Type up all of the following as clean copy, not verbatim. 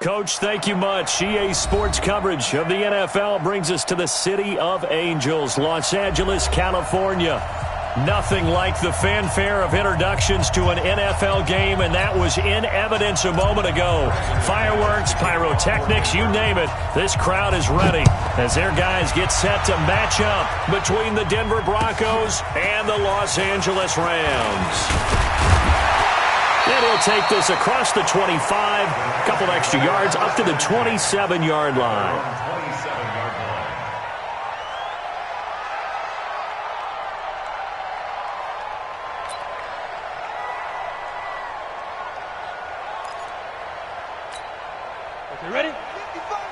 Coach, thank you much. EA Sports coverage of the NFL brings us to the City of Angels, Los Angeles, California. Nothing like the fanfare of introductions to an NFL game, and that was in evidence a moment ago. Fireworks, pyrotechnics, you name it. This crowd is ready as their guys get set to match up between the Denver Broncos and the Los Angeles Rams. And he'll take this across the 25, a couple extra yards, up to the 27-yard line. You ready? 55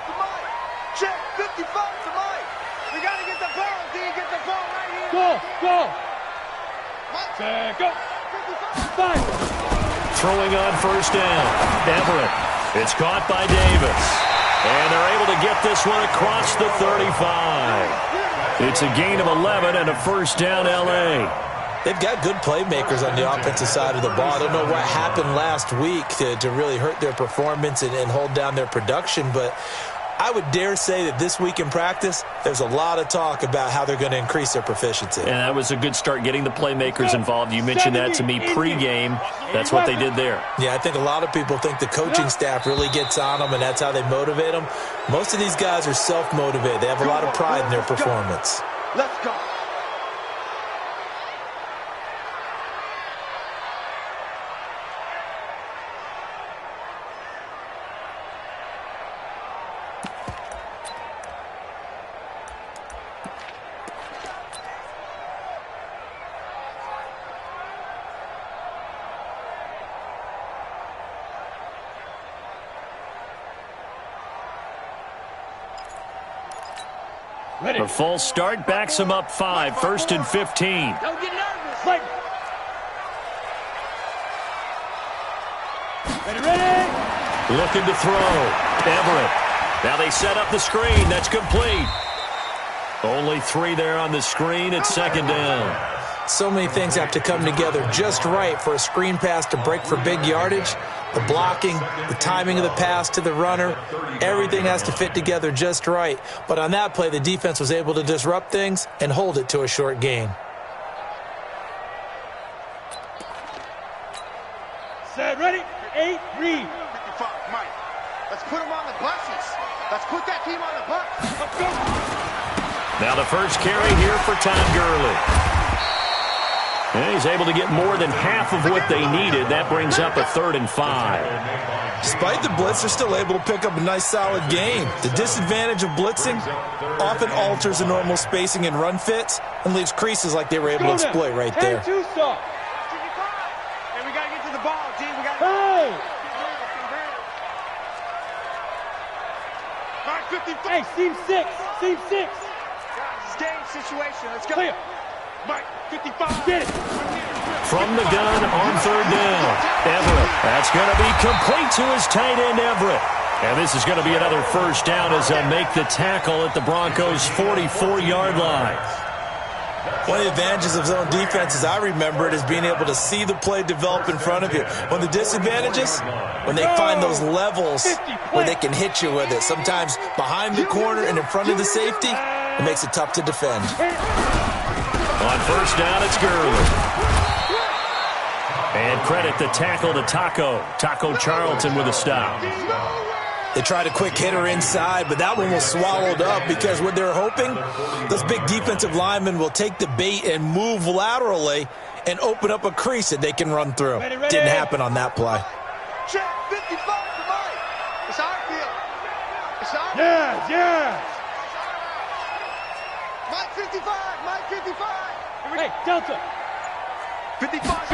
to Mike. Check. 55 to Mike. We got to get the ball, D. Get the ball right here. Go. Mike. Check. Go. 55. Throwing on first down. Everett. It's caught by Davis. And they're able to get this one across the 35. It's a gain of 11 and a first down, L.A. They've got good playmakers on the offensive side of the ball. I don't know what happened last week to really hurt their performance and hold down their production, but I would dare say that this week in practice, there's a lot of talk about how they're going to increase their proficiency. And that was a good start, getting the playmakers involved. You mentioned that to me pregame. That's what they did there. Yeah, I think a lot of people think the coaching staff really gets on them, and that's how they motivate them. Most of these guys are self-motivated. They have a lot of pride in their performance. Let's go. A false start backs him up 5, 1st and 15. Don't get nervous. Mike. Ready. Looking to throw. Everett. Now they set up the screen. That's complete. Only 3 there on the screen. It's second down. So many things have to come together just right for a screen pass to break for big yardage. The blocking, the timing of the pass to the runner, everything has to fit together just right. But on that play, the defense was able to disrupt things and hold it to a short gain. Set, ready, 8, read. 55, Mike. Let's put him on the buses. Let's put that team on the bus. Let's go. Now the first carry here for Todd Gurley. And he's able to get more than half of what they needed. That brings up a 3rd and 5. Despite the blitz, they're still able to pick up a nice, solid gain. The disadvantage of blitzing often alters the normal spacing and run fits and leaves creases like they were able to exploit right there. Hey, we got to get to the ball, G. We got to... Hey! Mark 55. Hey, seam 6. Seam 6. It's game situation. Let's go. Clear. Mike, 55. Get it. From the gun on 3rd down. Everett. That's going to be complete to his tight end, Everett. And this is going to be another first down as they'll make the tackle at the Broncos' 44-yard line. One of the advantages of zone defense, as I remember it, is being able to see the play develop in front of you. One of the disadvantages, when they find those levels where they can hit you with it. Sometimes behind the corner and in front of the safety, it makes it tough to defend. On first down, it's Gurley. And credit the tackle to Taco Charlton with a stop. They tried a quick hitter inside, but that one was swallowed up because what they're hoping, those big defensive linemen will take the bait and move laterally and open up a crease that they can run through. Didn't happen on that play. Check 55 to Mike. It's our field. It's our field. Yeah. Mike 55. Mike 55. Hey, Delta. 55.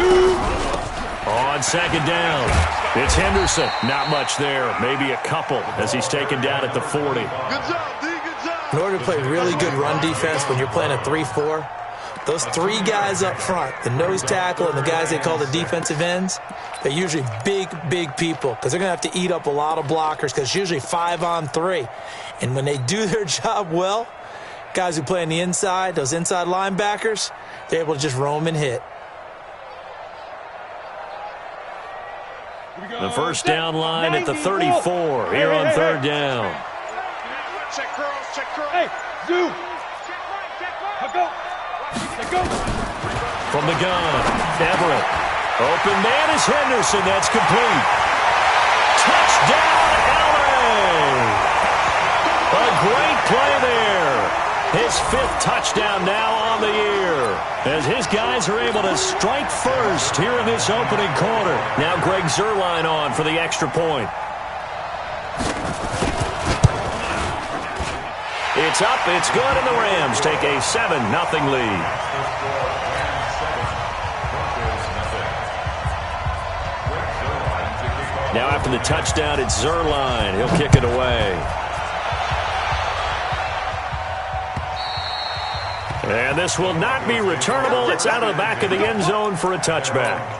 On second down, it's Henderson. Not much there. Maybe a couple as he's taken down at the 40. Good job, D. Good job. In order to play really good run defense when you're playing a 3-4, those 3 guys up front, the nose tackle and the guys they call the defensive ends, they're usually big people because they're going to have to eat up a lot of blockers because it's usually 5-on-3. And when they do their job well, guys who play on the inside, those inside linebackers, they're able to just roam and hit. The first down line at the 34 here on third down. Check girls, check girls. Hey, Zoo. Go. From the gun, Everett. Open man is Henderson. That's complete. Touchdown, LA! A great play there. His 5th touchdown now on the year, as his guys are able to strike first here in this opening quarter. Now Greg Zuerlein on for the extra point. It's up, it's good, and the Rams take a 7-0 lead. Now after the touchdown, it's Zuerlein. He'll kick it away. And this will not be returnable. It's out of the back of the end zone for a touchback.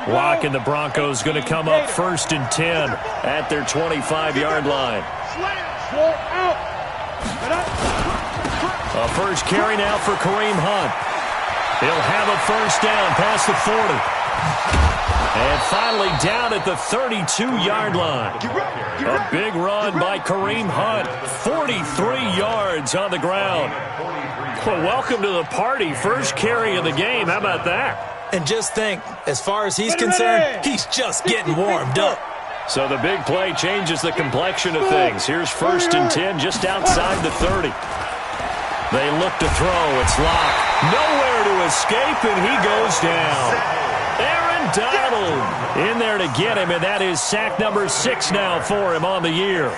Blocking the Broncos going to come up 1st and 10 at their 25-yard line. A first carry now for Kareem Hunt. He'll have a first down past the 40. And finally down at the 32-yard line. A big run by Kareem Hunt. 43 yards on the ground. Well, welcome to the party. First carry of the game. How about that? And just think, as far as he's concerned, he's just getting warmed up. So the big play changes the complexion of things. Here's 1st and 10 just outside the 30. They look to throw. It's locked. Nowhere to escape, and he goes down. Aaron Donald in there to get him, and that is sack number 6 now for him on the year.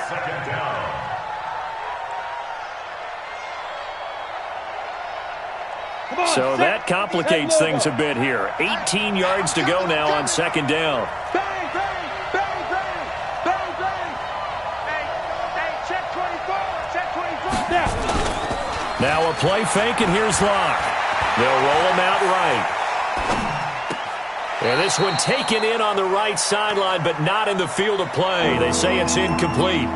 So that complicates things a bit here. 18 yards to go now on 2nd down. Bang, bang, bang, bang, bang, bang. Hey, check 24, check 24. Now a play fake, and here's Locke. They'll roll him out right. And this one taken in on the right sideline, but not in the field of play. They say it's incomplete.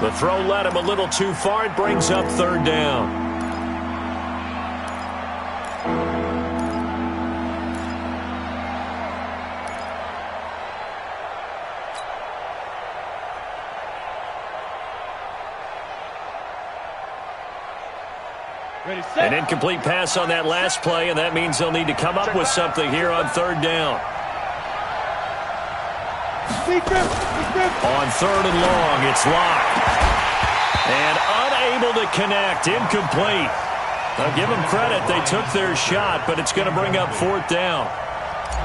The throw led him a little too far. It brings up 3rd down. An incomplete pass on that last play, and that means they'll need to come up with something here on 3rd down. On 3rd and long, it's Locke. And unable to connect, incomplete. I'll give them credit, they took their shot, but it's going to bring up 4th down.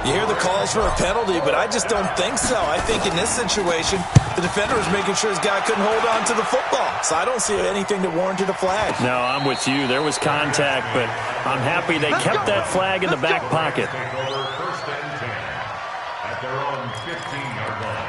You hear the calls for a penalty, but I just don't think so. I think in this situation, the defender was making sure his guy couldn't hold on to the football. So I don't see anything that warranted a flag. No, I'm with you. There was contact, but I'm happy they kept that flag in the back pocket. First and 10 at their own 15-yard line.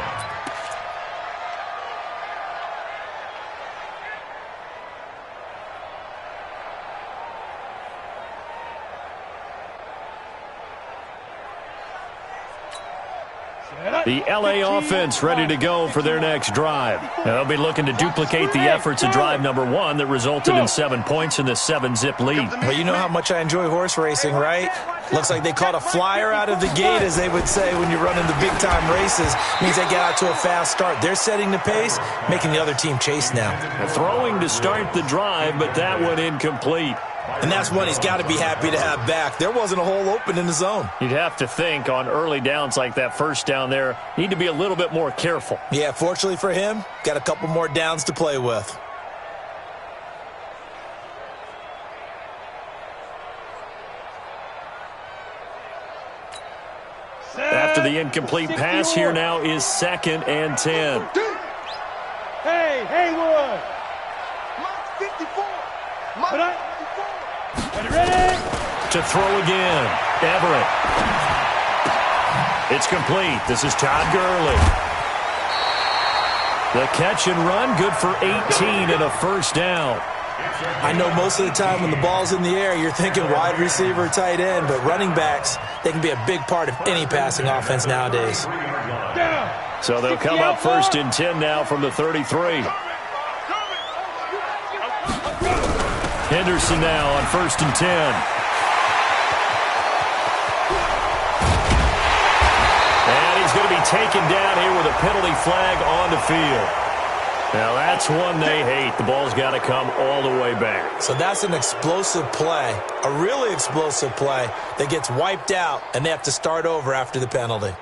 The L.A. offense ready to go for their next drive. They'll be looking to duplicate the efforts of drive number 1 that resulted in 7 points in the 7-zip lead. Well, you know how much I enjoy horse racing, right? Looks like they caught a flyer out of the gate, as they would say when you're running the big-time races. Means they get out to a fast start. They're setting the pace, making the other team chase now. Throwing to start the drive, but that one incomplete. And that's one he's got to be happy to have back. There wasn't a hole open in the zone. You'd have to think on early downs like that first down there, need to be a little bit more careful. Yeah, fortunately for him, got a couple more downs to play with. After the incomplete pass, here now is 2nd and 10. Hey, Haywood. Mike 54. Mike 54. Ready? To throw again. Everett. It's complete. This is Todd Gurley. The catch and run, good for 18 and a first down. I know most of the time when the ball's in the air, you're thinking wide receiver, tight end, but running backs, they can be a big part of any passing offense nowadays. So they'll come up 1st and 10 now from the 33. Henderson now on 1st and 10. And he's going to be taken down here with a penalty flag on the field. Now that's one they hate. The ball's got to come all the way back. So that's an explosive play, a really explosive play that gets wiped out, and they have to start over after the penalty.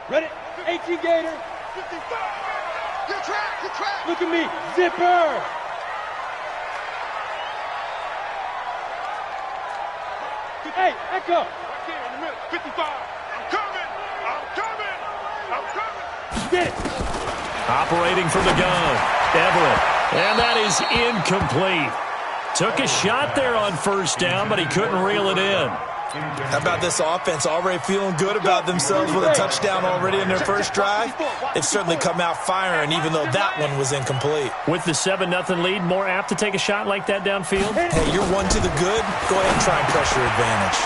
Ready? 18 Gator. 55. Your track. Look at me. Zipper. Hey, Echo. Right there in the middle. 55. I'm coming. Get it. Operating from the gun. Everett. And that is incomplete. Took a shot there on 1st down, but he couldn't reel it in. How about this offense already feeling good about themselves with a touchdown already in their first drive? They've certainly come out firing, even though that one was incomplete. With the 7-0 lead, more apt to take a shot like that downfield? Hey, you're one to the good. Go ahead and try and press your advantage.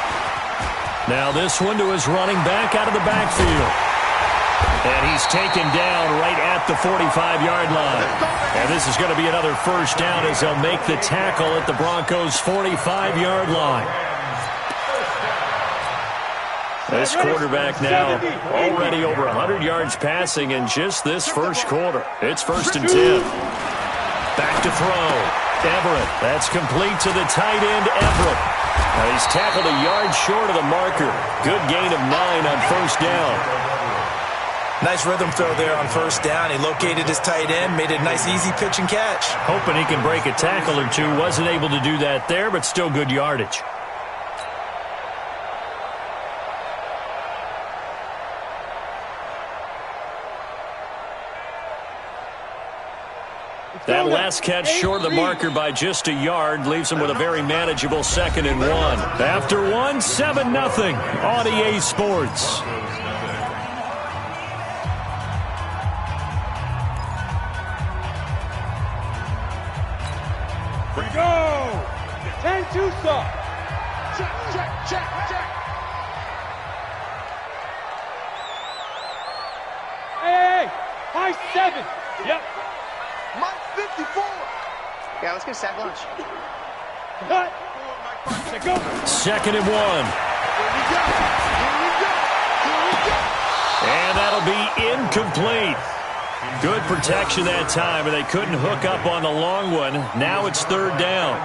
Now this one to his running back out of the backfield. And he's taken down right at the 45-yard line. And this is going to be another 1st down as they'll make the tackle at the Broncos' 45-yard line. This quarterback now already over 100 yards passing in just this first quarter. It's 1st and 10. Back to throw. Everett. That's complete to the tight end, Everett. Now he's tackled a yard short of the marker. Good gain of 9 on 1st down. Nice rhythm throw there on 1st down. He located his tight end, made a nice easy pitch and catch. Hoping he can break a tackle or two. Wasn't able to do that there, but still good yardage. That last catch short of the marker by just a yard leaves him with a very manageable 2nd and 1. After 1, 7-0 on EA Sports. Here we go. 10-2 stop. Check. Hey. High 7. Yep. Mike 54. Yeah, let's get sack lunch. Cut. Go. 2nd and 1. Here we go. And that'll be incomplete. Good protection that time, and they couldn't hook up on the long one. Now it's 3rd down.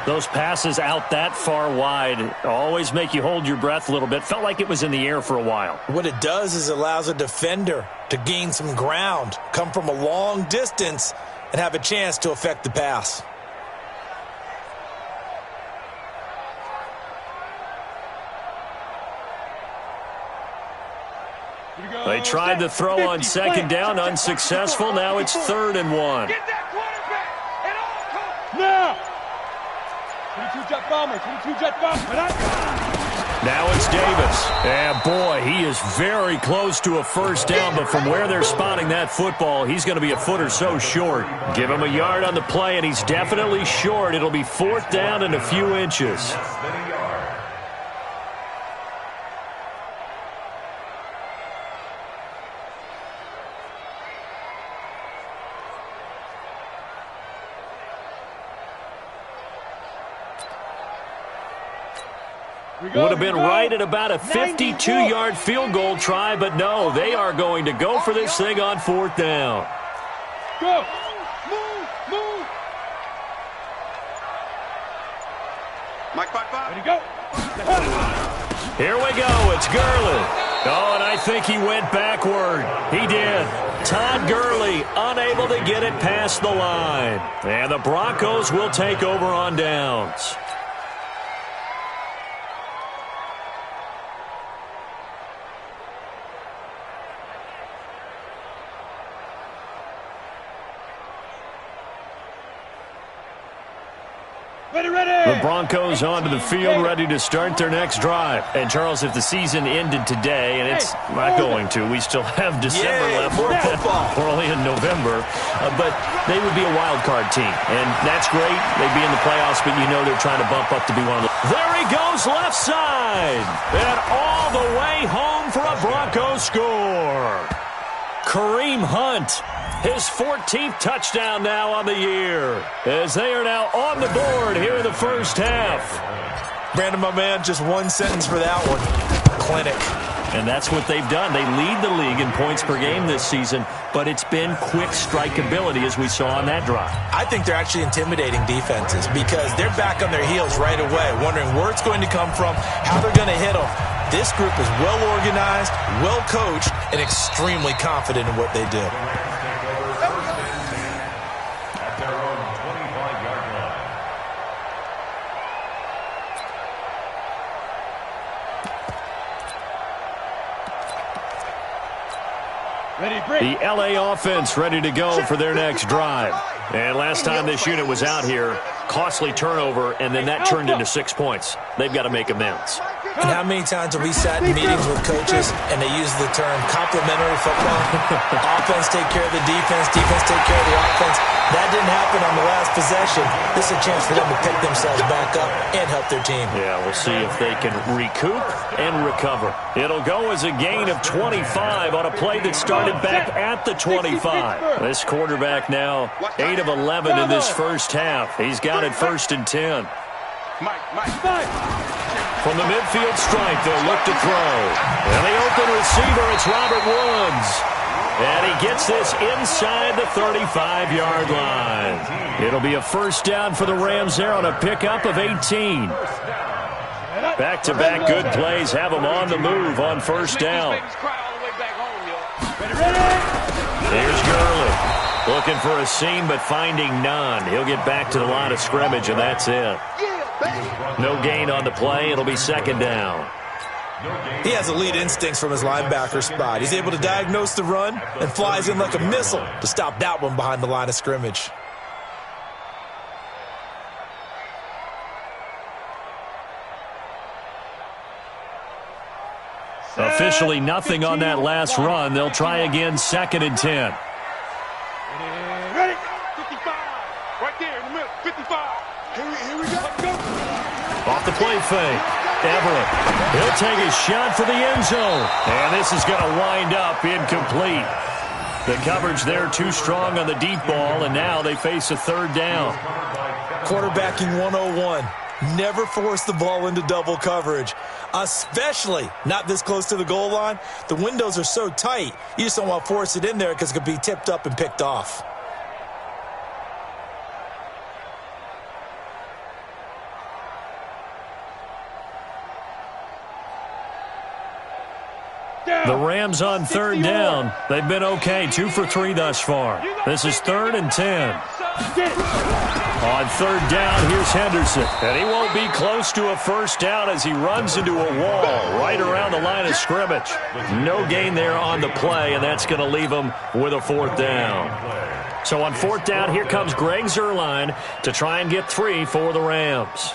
Those passes out that far wide always make you hold your breath a little bit. Felt like it was in the air for a while. What it does is it allows a defender to gain some ground, come from a long distance, and have a chance to affect the pass. They tried the throw on 2nd down, unsuccessful. Now it's 3rd and 1. Get that quarterback at all costs. Now. 22-jet bomber. 22-jet bomber. Now it's Davis. And boy, he is very close to a 1st down, but from where they're spotting that football, he's going to be a foot or so short. Give him a yard on the play, and he's definitely short. It'll be 4th down and a few inches. Would have been right at about a 52-yard field goal try, but no, they are going to go for this thing on 4th down. Go. Move. Mike, Ready, go. Here we go. It's Gurley. Oh, and I think he went backward. He did. Todd Gurley unable to get it past the line. And the Broncos will take over on downs. Ready. The Broncos onto the field, ready to start their next drive. And, Charles, if the season ended today, and it's not going to, we still have December left. More football. We're only in November. But they would be a wild card team. And that's great. They'd be in the playoffs, but you know they're trying to bump up to be one of the... There he goes, left side. And all the way home for a Broncos score. Kareem Hunt. His 14th touchdown now on the year, as they are now on the board here in the first half. Brandon, my man, just one sentence for that one. Clinic. And that's what they've done. They lead the league in points per game this season, but it's been quick strikeability as we saw on that drive. I think they're actually intimidating defenses because they're back on their heels right away, wondering where it's going to come from, how they're going to hit them. This group is well organized, well coached, and extremely confident in what they do. The L.A. offense ready to go for their next drive. And last time this unit was out here, costly turnover, and then that turned into 6 points. They've got to make amends. And how many times have we sat in meetings with coaches and they use the term complementary football? Offense take care of the defense, defense take care of the offense. That didn't happen on the last possession. This is a chance for them to pick themselves back up and help their team. Yeah, we'll see if they can recoup and recover. It'll go as a gain of 25 on a play that started back at the 25. This quarterback now 8 of 11 in this first half. He's got it 1st and 10. From the midfield stripe, they'll look to throw. And the open receiver, it's Robert Woods. And he gets this inside the 35-yard line. It'll be a first down for the Rams there on a pickup of 18. Back-to-back good plays have them on the move on first down. Here's Gurley. Looking for a seam, but finding none. He'll get back to the line of scrimmage, and that's it. No gain on the play. It'll be 2nd down. He has elite instincts from his linebacker spot. He's able to diagnose the run and flies in like a missile to stop that one behind the line of scrimmage. Officially nothing on that last run. They'll try again, 2nd and 10. Ready? 55. Right there in the middle. 55. Here we go. Off the play fake. Everett. He'll take a shot for the end zone. And this is going to wind up incomplete. The coverage there too strong on the deep ball, and now they face a 3rd down. Quarterbacking 101. Never force the ball into double coverage, especially not this close to the goal line. The windows are so tight, you just don't want to force it in there because it could be tipped up and picked off. The Rams on 3rd down. They've been okay, 2 for 3 thus far. This is 3rd and 10. On 3rd down, here's Henderson. And he won't be close to a first down as he runs into a wall right around the line of scrimmage. No gain there on the play, and that's going to leave him with a 4th down. So on 4th down, here comes Greg Zuerlein to try and get 3 for the Rams.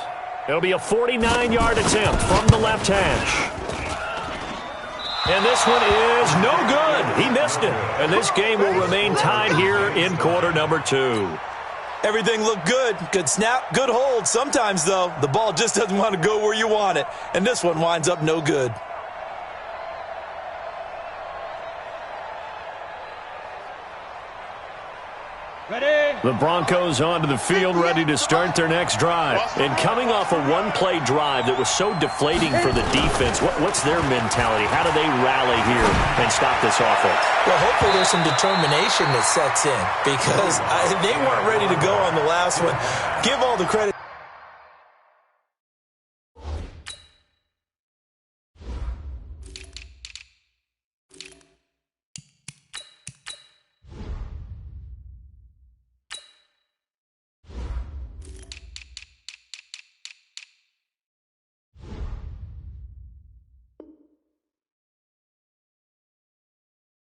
It'll be a 49-yard attempt from the left hash. And this one is no good. He missed it. And this game will remain tied here in quarter number 2. Everything looked good. Good snap, good hold. Sometimes, though, the ball just doesn't want to go where you want it. And this one winds up no good. Ready? The Broncos onto the field, ready to start their next drive. And coming off a one-play drive that was so deflating for the defense, what's their mentality? How do they rally here and stop this offense? Well, hopefully there's some determination that sets in because they weren't ready to go on the last one. Give all the credit.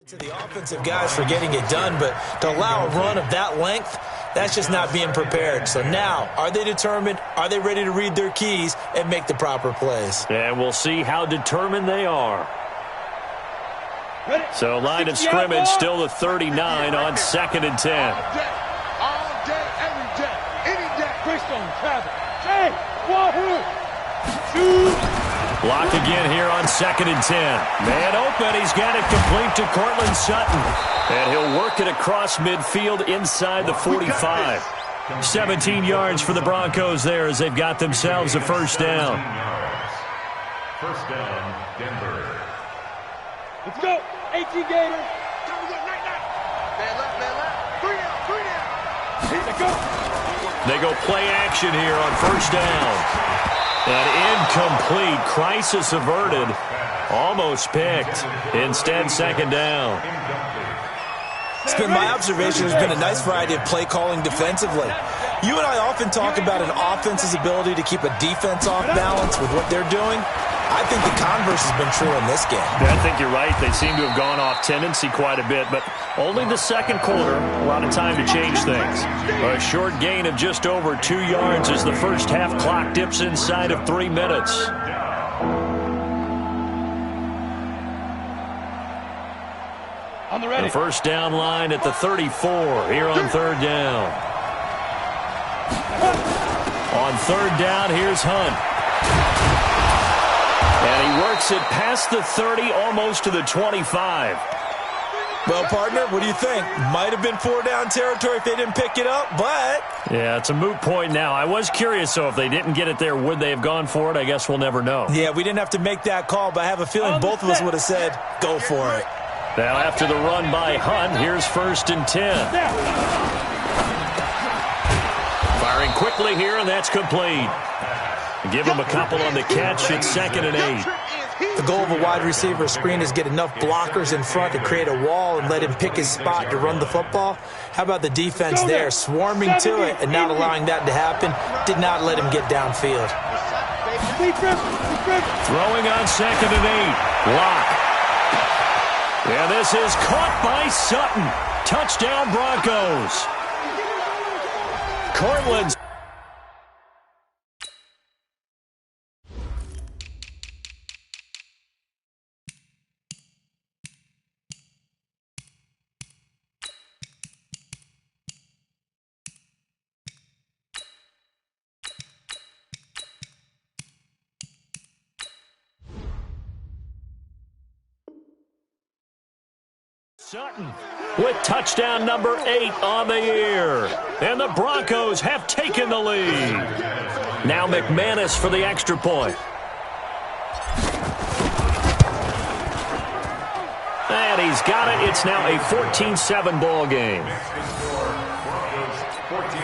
To the offensive guys for getting it done, but to allow a run of that length, That's just not being prepared. So now, are they determined? Are they ready to read their keys and make the proper plays? And we'll see how determined they are. So line of scrimmage still the 39 on 2nd and 10. All day, every day, any day. Greystone, travel. Hey, Wahoo! Shoot! Block again here on 2nd and 10. Man open. He's got it complete to Cortland Sutton. And he'll work it across midfield inside the 45. 17 yards for the Broncos there as they've got themselves a first down. First down, Denver. Let's go. 18 Gator. Man left, man left. 3 down, 3 down. Let's go. They go play action here on first down. An incomplete. Crisis averted. Almost picked. Instead, 2nd down. It's been my observation there's been a nice variety of play calling defensively. You and I often talk about an offense's ability to keep a defense off balance with what they're doing. I think the converse has been true in this game. I think you're right. They seem to have gone off tendency quite a bit, but only the second quarter. A lot of time to change things. A short gain of just over 2 yards as the first half clock dips inside of 3 minutes. On the ready. The first down line at the 34 here on 3rd down. On 3rd down, here's Hunt. And he works it past the 30, almost to the 25. Well, partner, what do you think? Might have been 4-down territory if they didn't pick it up, but... Yeah, it's a moot point now. I was curious, so if they didn't get it there, would they have gone for it? I guess we'll never know. Yeah, we didn't have to make that call, but I have a feeling both of us would have said, go for it. Now, after the run by Hunt, here's 1st and 10. Firing quickly here, and that's complete. Give him a couple on the catch at 2nd and 8. The goal of a wide receiver screen is get enough blockers in front to create a wall and let him pick his spot to run the football. How about the defense there, swarming to it and not allowing that to happen? Did not let him get downfield. Throwing on 2nd and 8. Block. And this is caught by Sutton. Touchdown, Broncos. Cortland's. Sutton with touchdown number 8 on the year. And the Broncos have taken the lead. Now McManus for the extra point. And he's got it. It's now a 14-7 ball game. Broncos 14,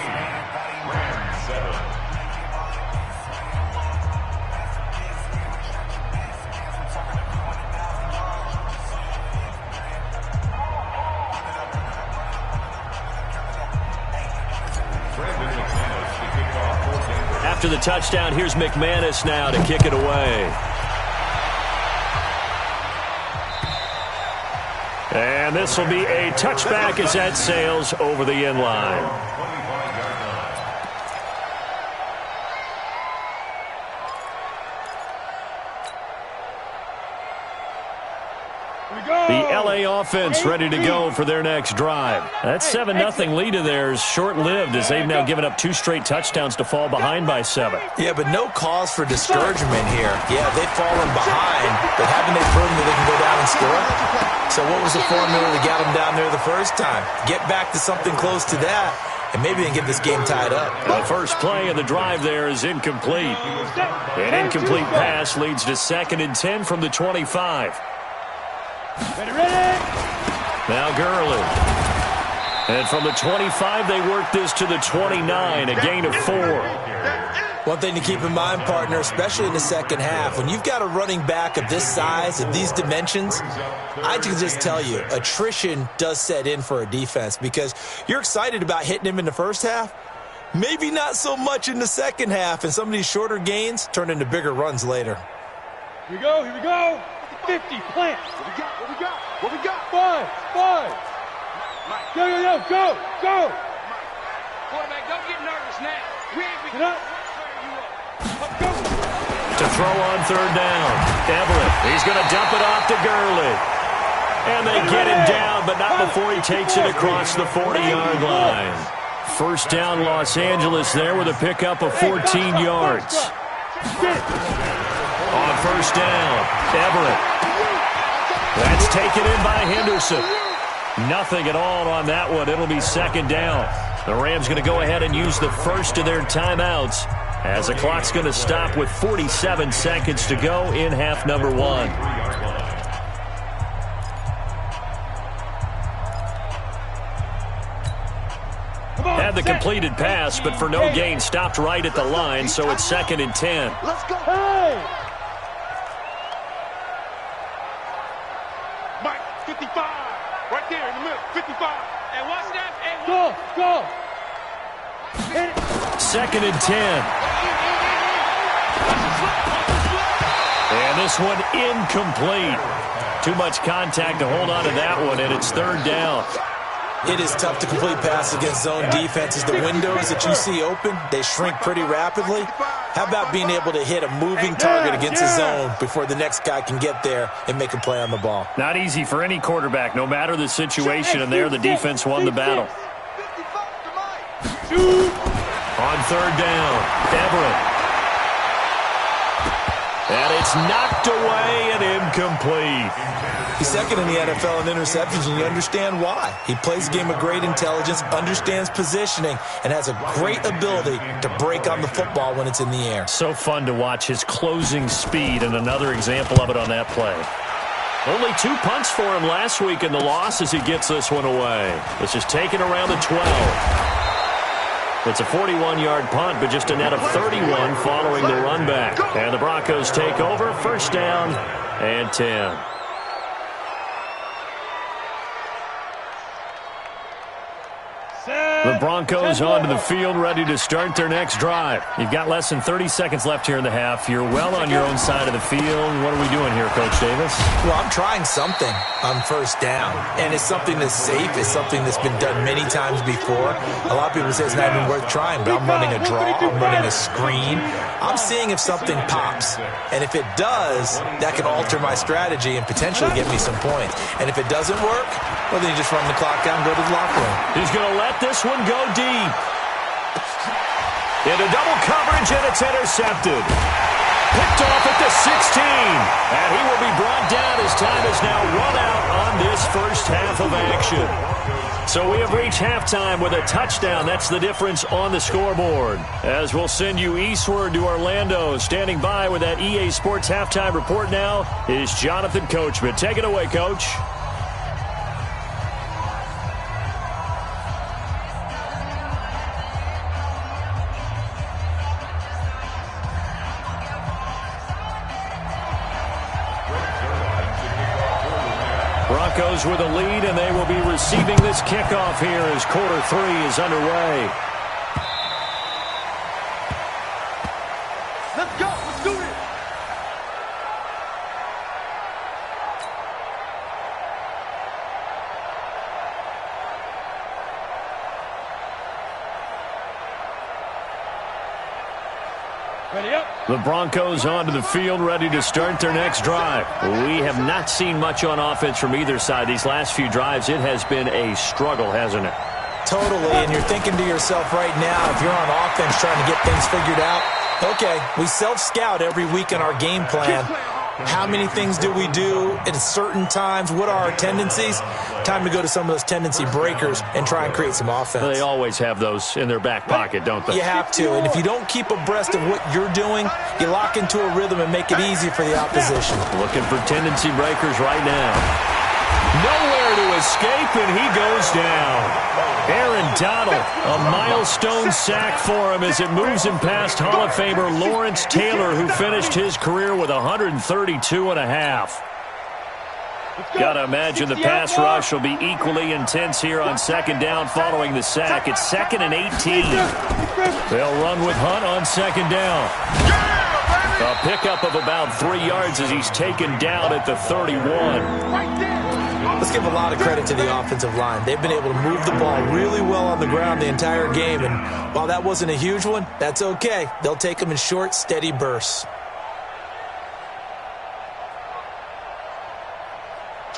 Rams 7. After the touchdown, here's McManus now to kick it away. And this will be a touchback as that sails over the end line. The LA offense ready to go for their next drive. That 7-0 lead of theirs short-lived as they've now given up 2 straight touchdowns to fall behind by 7. Yeah, but no cause for discouragement here. Yeah, they've fallen behind, but haven't they proven that they can go down and score? So what was the formula that got them down there the first time? Get back to something close to that, and maybe they can get this game tied up. The first play of the drive there is incomplete. An incomplete pass leads to 2nd and 10 from the 25. Ready. Now Gurley. And from the 25, they work this to the 29, a gain of 4. One thing to keep in mind, partner, especially in the second half, when you've got a running back of this size, of these dimensions, I can just tell you, attrition does set in for a defense because you're excited about hitting him in the first half, maybe not so much in the second half, and some of these shorter gains turn into bigger runs later. Here we go. 50, plant. What we got? 5. Go. Quarterback, don't get nervous now. We ain't been you up. To throw on third down. Everett, he's going to dump it off to Gurley. And they get him down, but not before he takes it across the 40-yard line. First down, Los Angeles there with a pickup of 14 yards. On first down, Everett. That's taken in by Henderson. Nothing at all on that one. It'll be second down. The Rams going to go ahead and use the first of their timeouts as the clock's going to stop with 47 seconds to go in half number one. Had the completed pass, but for no gain, stopped right at the line, so it's 2nd and 10. Let's go. Hey! Mike, 55. Right there in the middle, 55. And watch that. And go. 2nd and 10. And this one incomplete. Too much contact to hold on to that one, and it's third down. It is tough to complete passes against zone defenses. The windows that you see open, they shrink pretty rapidly. How about being able to hit a moving target against a zone before the next guy can get there and make a play on the ball? Not easy for any quarterback, no matter the situation, and there the defense won the battle. On third down, Everett. And it's knocked away and incomplete. He's second in the NFL in interceptions, and you understand why. He plays a game of great intelligence, understands positioning, and has a great ability to break on the football when it's in the air. So fun to watch his closing speed, and another example of it on that play. Only 2 punts for him last week in the loss as he gets this one away. This is taken around the 12. It's a 41-yard punt, but just a net of 31 following the run back. And the Broncos take over, first down and 10. The Broncos onto the field, ready to start their next drive. You've got less than 30 seconds left here in the half. You're well on your own side of the field. What are we doing here, Coach Davis? Well, I'm trying something on first down, and it's something that's safe. It's something that's been done many times before. A lot of people say it's not even worth trying, but I'm running a draw. I'm running a screen. I'm seeing if something pops, and if it does, that can alter my strategy and potentially get me some points. And if it doesn't work, well, then you just run the clock down and go to the locker room. He's going to let this one go deep. Into double coverage, and it's intercepted. Picked off at the 16. And he will be brought down as time is now run out on this first half of action. So we have reached halftime with a touchdown. That's the difference on the scoreboard. As we'll send you eastward to Orlando. Standing by with that EA Sports halftime report now is Jonathan Coachman. Take it away, Coach. Broncos with a lead, and they will be receiving this kickoff here as quarter 3 is underway. Let's go. Let's do it. Ready up. The Broncos onto the field, ready to start their next drive. We have not seen much on offense from either side. These last few drives, it has been a struggle, hasn't it? Totally, and you're thinking to yourself right now, if you're on offense trying to get things figured out, okay, we self-scout every week in our game plan. How many things do we do at certain times? What are our tendencies? Time to go to some of those tendency breakers and try and create some offense. They always have those in their back pocket, don't they? You have to, and if you don't keep abreast of what you're doing, you lock into a rhythm and make it easy for the opposition. Looking for tendency breakers right now. Nowhere to escape, and he goes down. Aaron Donald, a milestone sack for him as it moves him past Hall of Famer Lawrence Taylor, who finished his career with 132 and a half. Got to imagine the pass rush will be equally intense here on second down following the sack. It's 2nd and 18. They'll run with Hunt on second down. A pickup of about 3 yards as he's taken down at the 31. Let's give a lot of credit to the offensive line. They've been able to move the ball really well on the ground the entire game, and while that wasn't a huge one, that's okay. They'll take them in short, steady bursts.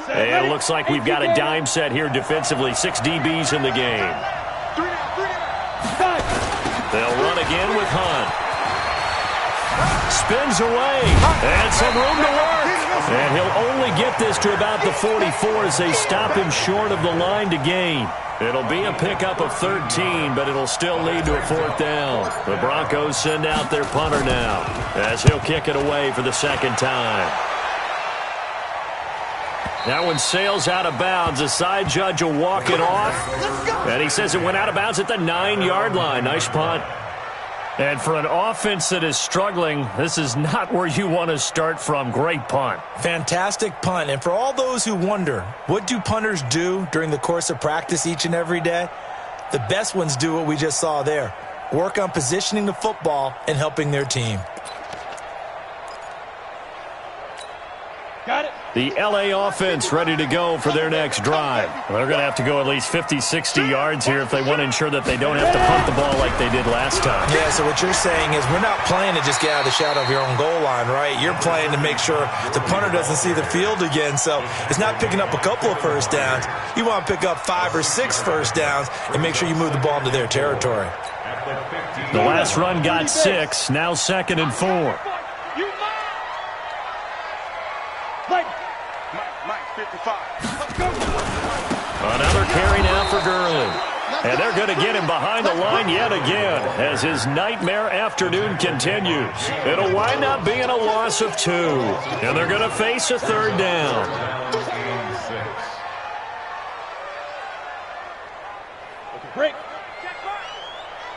And it looks like we've got a dime set here defensively. 6 DBs in the game. They'll run again with Hunt. Spins away, and some room to work. And he'll only get this to about the 44 as they stop him short of the line to gain. It'll be a pickup of 13, but it'll still lead to a 4th down. The Broncos send out their punter now as he'll kick it away for the 2nd time. That one sails out of bounds. The side judge will walk it off. And he says it went out of bounds at the 9-yard line. Nice punt. And for an offense that is struggling, this is not where you want to start from. Great punt. Fantastic punt. And for all those who wonder, what do punters do during the course of practice each and every day? The best ones do what we just saw there. Work on positioning the football and helping their team. Got it. The L.A. offense ready to go for their next drive. They're going to have to go at least 50, 60 yards here if they want to ensure that they don't have to punt the ball like they did last time. Yeah, so what you're saying is we're not playing to just get out of the shadow of your own goal line, right? You're playing to make sure the punter doesn't see the field again. So it's not picking up a couple of first downs. You want to pick up 5 or 6 first downs and make sure you move the ball into their territory. The last run got 6, now 2nd and 4. Another carry now for Gurley. And they're going to get him behind the line yet again as his nightmare afternoon continues. It'll wind up being a loss of 2. And they're going to face a 3rd down. Break.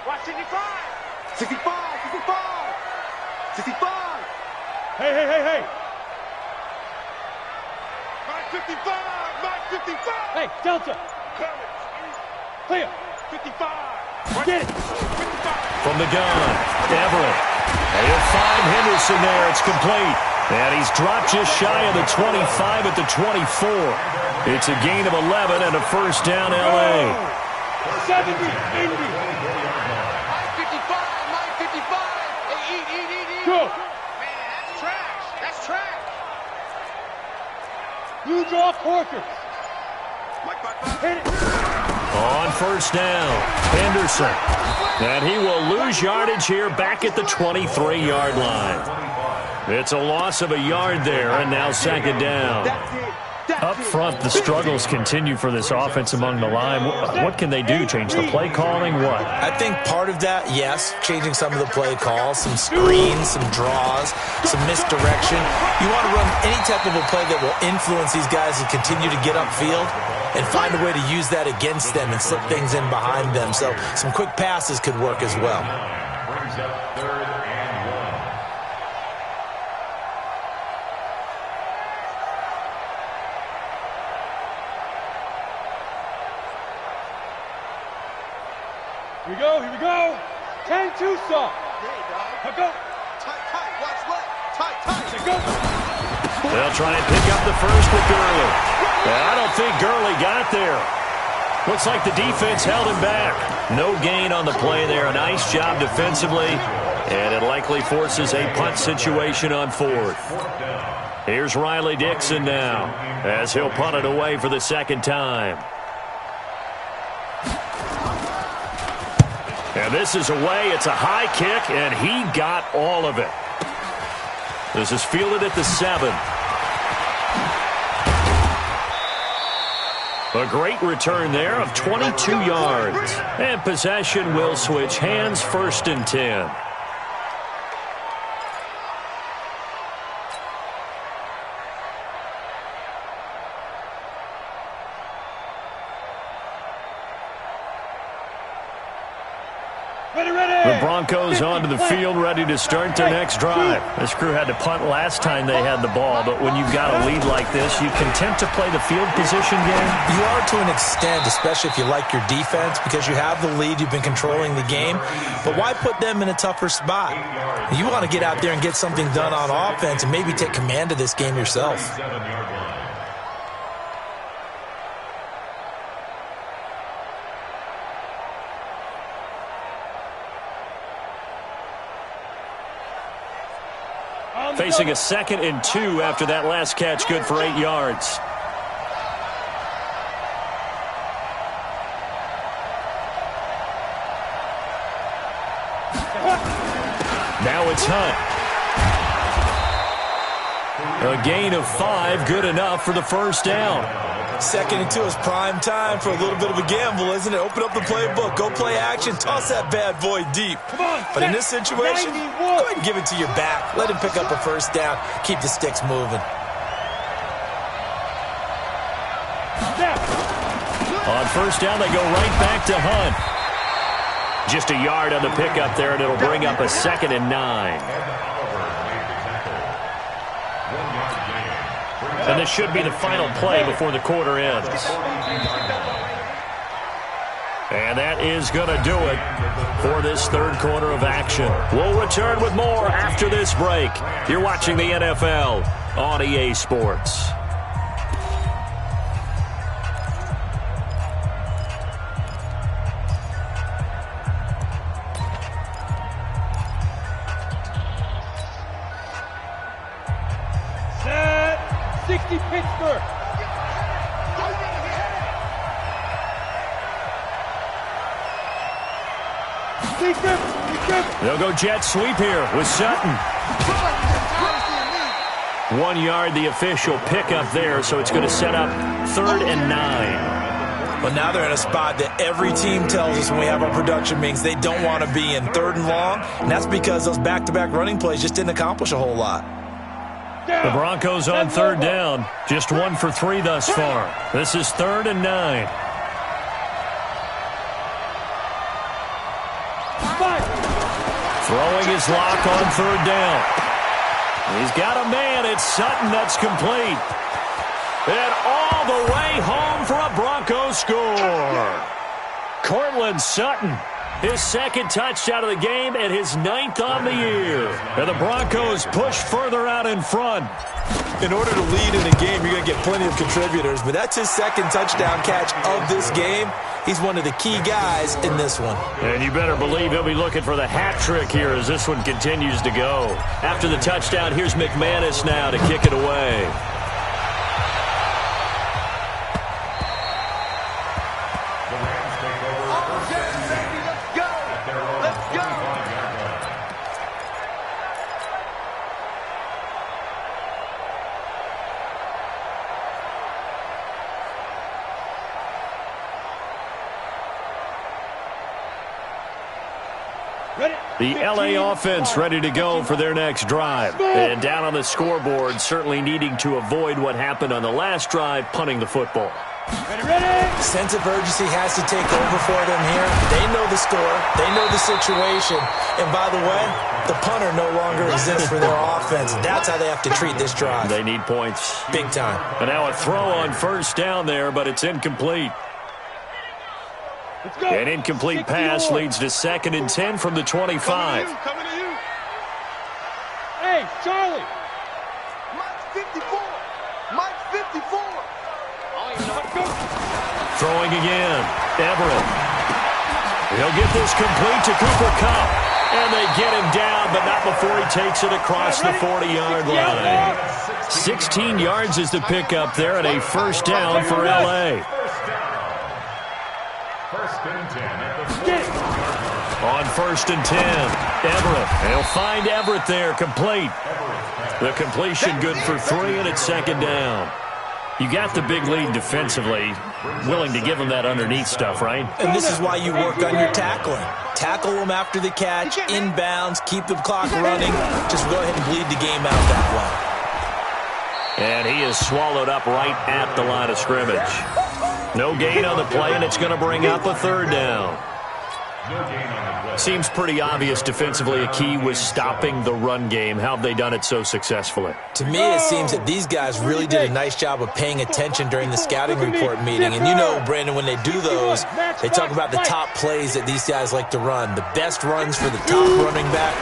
Watch 65. 65. 65. 65. Hey. 55. 55. Hey, Delta. Clear. 55. Get it. 55. From the gun, Everett. They'll find Henderson there. It's complete. And he's dropped just shy of the 25 at the 24. It's a gain of 11 and a 1st down, L.A. 70, 80. 55. Eat. Go. Man, that's trash. That's trash. Huge off Corkers. Hit it. On 1st down, Henderson. And he will lose yardage here back at the 23-yard line. It's a loss of a yard there, and now 2nd down. Up front, the struggles continue for this offense among the line. What can they do? Change the play calling? What? I think part of that, yes, changing some of the play calls, some screens, some draws, some misdirection. You want to run any type of a play that will influence these guys and continue to get upfield and find a way to use that against them and slip things in behind them. So some quick passes could work as well. Brings up 3rd and 1. Here we go. 10-2 saw. Now go. Tight. Watch left. Tight. Go. They'll try and pick up the 1st with Gurley. I don't think Gurley got there. Looks like the defense held him back. No gain on the play there. A nice job defensively. And it likely forces a punt situation on 4th. Here's Riley Dixon now as he'll punt it away for the 2nd time. And this is away. It's a high kick, and he got all of it. This is fielded at the 7. A great return there of 22 yards. And possession will switch hands, 1st and 10. The Broncos onto the field, ready to start their next drive. This crew had to punt last time they had the ball, but when you've got a lead like this, you content to play the field position game? You are to an extent, especially if you like your defense, because you have the lead, you've been controlling the game. But why put them in a tougher spot? You want to get out there and get something done on offense and maybe take command of this game yourself. Facing a 2nd and 2 after that last catch, good for 8 yards. Now it's Hunt. A gain of 5, good enough for the first down. 2nd and 2 is prime time for a little bit of a gamble, isn't it? Open up the playbook, go play action, toss that bad boy deep. But in this situation, go ahead and give it to your back. Let him pick up a first down. Keep the sticks moving. On first down, they go right back to Hunt. Just a yard on the pickup there, and it'll bring up a 2nd and 9. And this should be the final play before the quarter ends. And that is going to do it for this third quarter of action. We'll return with more after this break. You're watching the NFL on EA Sports. Pittsburgh. They'll go jet sweep here with Sutton. 1 yard, the official pickup there, so it's going to set up 3rd and 9. But now they're in a spot that every team tells us when we have our production meetings they don't want to be in, 3rd and long, and that's because those back-to-back running plays just didn't accomplish a whole lot. The Broncos on 3rd down. Just 1 for 3 thus far. This is 3rd and 9. Throwing his lock on 3rd down. He's got a man. It's Sutton. That's complete. And all the way home for a Broncos score. Cortland Sutton. His 2nd touchdown of the game and his 9th on the year. And the Broncos push further out in front. In order to lead in a game, you're going to get plenty of contributors, but that's his 2nd touchdown catch of this game. He's one of the key guys in this one. And you better believe he'll be looking for the hat trick here as this one continues to go. After the touchdown, here's McManus now to kick it away. The L.A. offense ready to go for their next drive. And down on the scoreboard, certainly needing to avoid what happened on the last drive, punting the football. Ready? Sense of urgency has to take over for them here. They know the score. They know the situation. And by the way, the punter no longer exists for their offense. That's how they have to treat this drive. They need points. Big time. And now a throw on first down there, but it's incomplete. An incomplete pass leads to 2nd and 10 from the 25. Coming to you. Hey, Charlie. Mike's 54. Mike's 54. Throwing again. Everett. He'll get this complete to Cooper Kupp. And they get him down, but not before he takes it across the 40-yard line. 16 yards is the pickup there and a first down for L.A. On 1st and 10, Everett. They'll find Everett there, complete. The completion good for 3, and it's 2nd down. You got the big lead defensively, willing to give them that underneath stuff, right? And this is why you work on your tackling. Tackle them after the catch, inbounds, keep the clock running. Just go ahead and bleed the game out that way. And he is swallowed up right at the line of scrimmage. No gain on the play, and it's going to bring up a 3rd down. Seems pretty obvious defensively a key was stopping the run game. How have they done it so successfully? To me, it seems that these guys really did a nice job of paying attention during the scouting report meeting. And you know, Brandon, when they do those, they talk about the top plays that these guys like to run. The best runs for the top running back,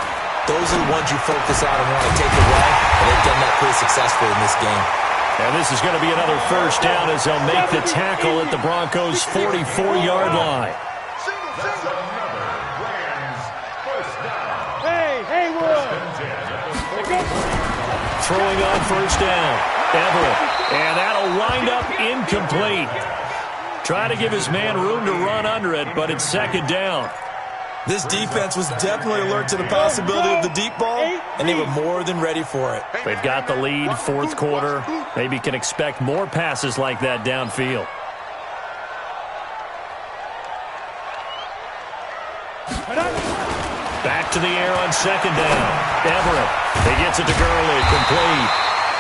those are the ones you focus on and want to take away. And they've done that pretty successfully in this game. And this is going to be another first down as they'll make the tackle at the Broncos' 44-yard line. throwing on first down. Everett. And that'll wind up incomplete. Trying to give his man room to run under it, but it's second down. This defense was definitely alert to the possibility of the deep ball, and they were more than ready for it. They've got the lead, fourth quarter. Maybe can expect more passes like that downfield. Back to the air on second down. Everett. He gets it to Gurley, complete.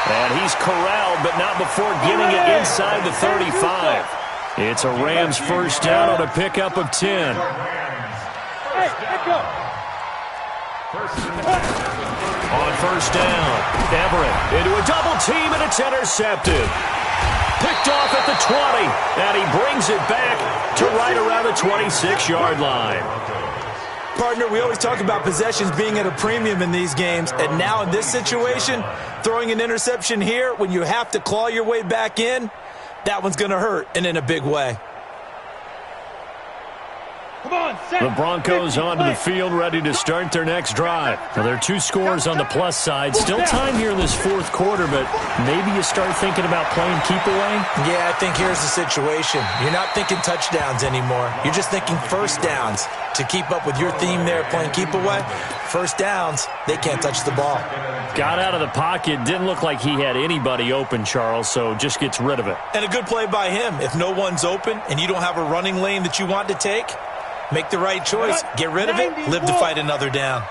And he's corralled, but not before getting it inside the 35. It's a Rams first down on a pickup of 10. On first down, Everett into a double team, and it's intercepted. Picked off at the 20, and he brings it back to right around the 26-yard line. Partner, we always talk about possessions being at a premium in these games, and now in this situation, throwing an interception here when you have to claw your way back in, that one's going to hurt, and in a big way. The Broncos onto the field, ready to start their next drive. Now, there are two scores on the plus side. Still time here in this fourth quarter, but maybe you start thinking about playing keep away? Yeah, I think here's the situation. You're not thinking touchdowns anymore. You're just thinking first downs. To keep up with your theme there, playing keep away, first downs, they can't touch the ball. Got out of the pocket. Didn't look like he had anybody open, Charles, so just gets rid of it. And a good play by him. If no one's open and you don't have a running lane that you want to take, make the right choice. Get rid of it. Live to fight another down.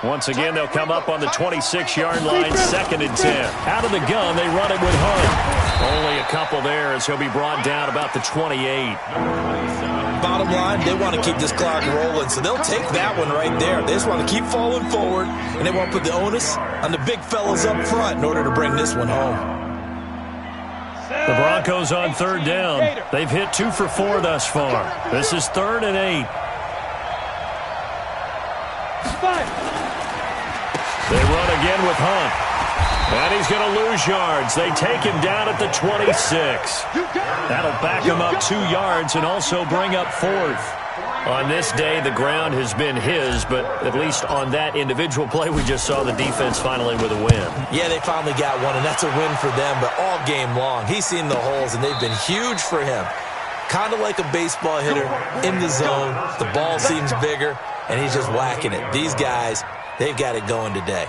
Once again, they'll come up on the 26-yard line, second and 10. Out of the gun, they run it with Hunt. Only a couple there as he'll be brought down about the 28. Bottom line, they want to keep this clock rolling, so they'll take that one right there. They just want to keep falling forward, and they want to put the onus on the big fellas up front in order to bring this one home. The Broncos on third down. They've hit 2 for 4 thus far. This is 3rd and 8. They run again with Hunt. And he's going to lose yards. They take him down at the 26. That'll back him up 2 yards and also bring up 4th. On this day, the ground has been his, but at least on that individual play, we just saw the defense finally with a win. Yeah, they finally got one, and that's a win for them, but all game long, he's seen the holes, and they've been huge for him. Kind of like a baseball hitter in the zone. The ball seems bigger, and he's just whacking it. These guys, they've got it going today.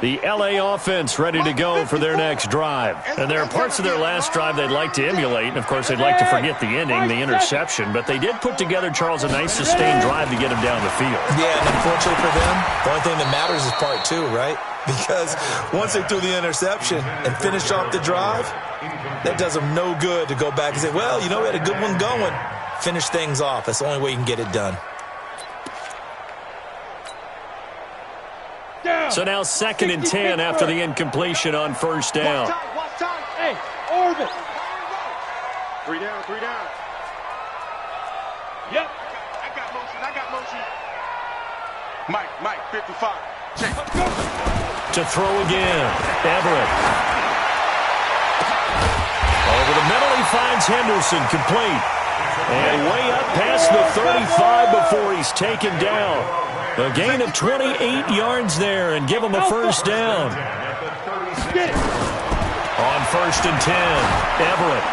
The LA offense ready to go for their next drive. And there are parts of their last drive they'd like to emulate. And, of course, they'd like to forget the ending, the interception. But they did put together, Charles, a nice sustained drive to get him down the field. Yeah, and unfortunately for them, the only thing that matters is part 2, right? Because once they threw the interception and finished off the drive, that does them no good to go back and say, well, you know, we had a good one going. Finish things off. That's the only way you can get it done. So now 2nd and 10 after the incompletion on first down. Hey, orbit. 3 down, 3 down. Yep. I got motion. Mike, 55. Check. To throw again, Everett. Over the middle, he finds Henderson, complete. And way up past the 35 before he's taken down. A gain of 28 yards there and give him a first down. On first and 10, Everett.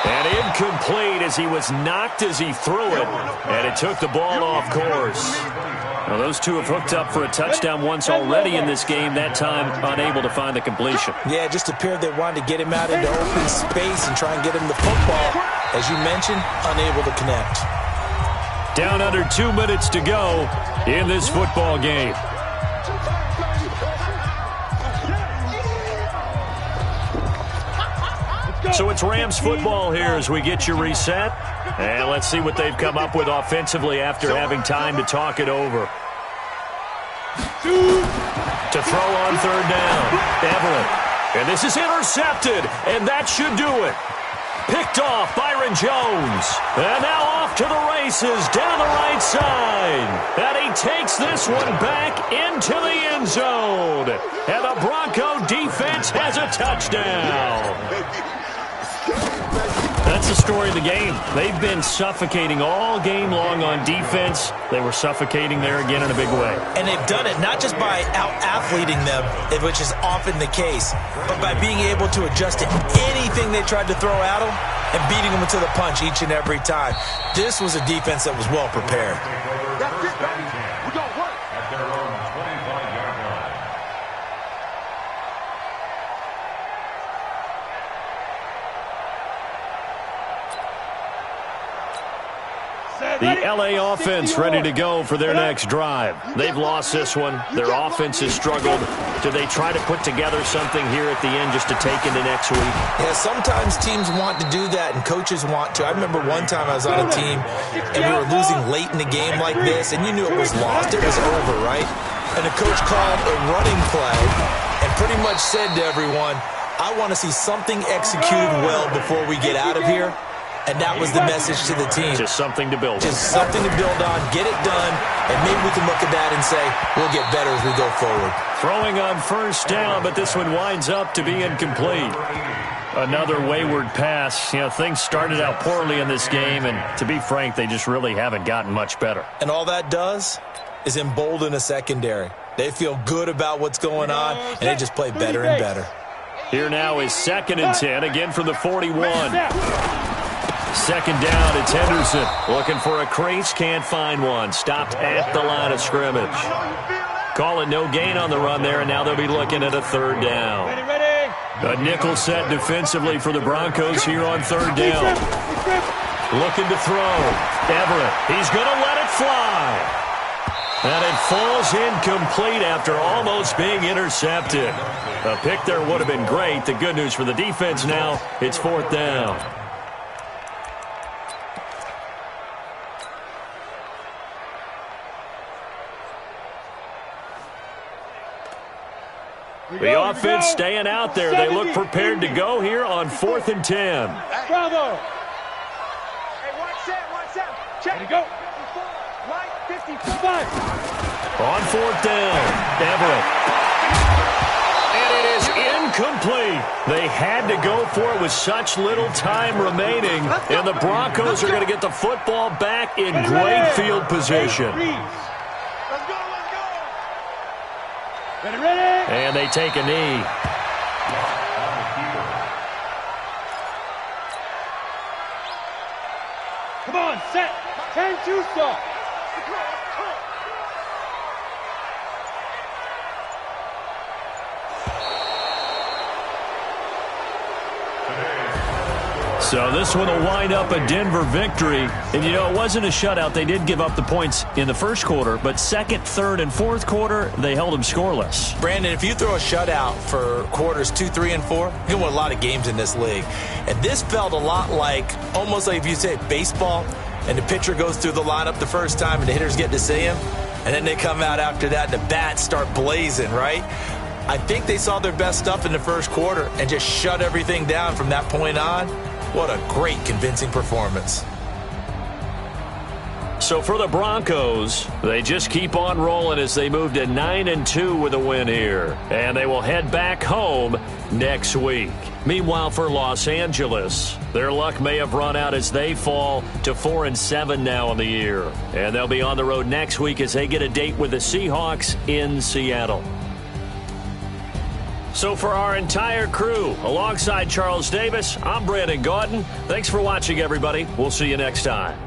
And incomplete as he was knocked as he threw it. And it took the ball off course. Now those two have hooked up for a touchdown once already in this game, that time unable to find the completion. Yeah, it just appeared they wanted to get him out into open space and try and get him the football. As you mentioned, unable to connect. Down under 2 minutes to go in this football game. So it's Rams football here as we get you reset. And let's see what they've come up with offensively after having time to talk it over. To throw on third down, Everett. And this is intercepted, and that should do it. Picked off Byron Jones. And now off to the races down the right side. And he takes this one back into the end zone. And the Bronco defense Edwards has a touchdown. That's the story of the game. They've been suffocating all game long on defense. They were suffocating there again in a big way. And they've done it not just by out-athleting them, which is often the case, but by being able to adjust to anything they tried to throw at them and beating them to the punch each and every time. This was a defense that was well prepared. That's it, baby. We're going to work. At their own 25-yard line. The LA offense ready to go for their next drive. They've lost this one. Their offense has struggled. Do they try to put together something here at the end just to take into next week? Yeah, sometimes teams want to do that and coaches want to. I remember one time I was on a team and we were losing late in the game like this, and you knew it was lost. It was over, right? And the coach called a running play and pretty much said to everyone, I want to see something executed well before we get out of here. And that was the message to the team. Just something to build on. Just something to build on, get it done, and maybe we can look at that and say, we'll get better as we go forward. Throwing on first down, but this one winds up to be incomplete. Another wayward pass. You know, things started out poorly in this game, and to be frank, they just really haven't gotten much better. And all that does is embolden a secondary. They feel good about what's going on, and they just play better and better. Here now is 2nd and 10, again from the 41. Second down, it's Henderson. Looking for a crease, can't find one. Stopped at the line of scrimmage. Calling no gain on the run there, and now they'll be looking at a 3rd down. A nickel set defensively for the Broncos here on 3rd down. Looking to throw. Everett, he's going to let it fly. And it falls incomplete after almost being intercepted. A pick there would have been great. The good news for the defense now, it's 4th down. The offense staying out there. They look prepared to go here on 4th and 10. Bravo. Hey, watch that. Check. Ready to go. Right, 55. On 4th down, Everett. And it is incomplete. They had to go for it with such little time remaining. And the Broncos are going to get the football back in great field position. Let's go. Ready. And they take a knee. Come on, set. 10-2 stop. So this one will wind up a Denver victory. And, you know, it wasn't a shutout. They did give up the points in the first quarter, but 2nd, 3rd, and 4th quarter, they held them scoreless. Brandon, if you throw a shutout for quarters 2, 3, and 4, you can win a lot of games in this league. And this felt a lot like, almost like if you say baseball, and the pitcher goes through the lineup the first time and the hitters get to see him, and then they come out after that and the bats start blazing, right? I think they saw their best stuff in the first quarter and just shut everything down from that point on. What a great, convincing performance. So for the Broncos, they just keep on rolling as they move to 9-2 with a win here. And they will head back home next week. Meanwhile, for Los Angeles, their luck may have run out as they fall to 4-7 now in the year. And they'll be on the road next week as they get a date with the Seahawks in Seattle. So for our entire crew, alongside Charles Davis, I'm Brandon Gaudin. Thanks for watching, everybody. We'll see you next time.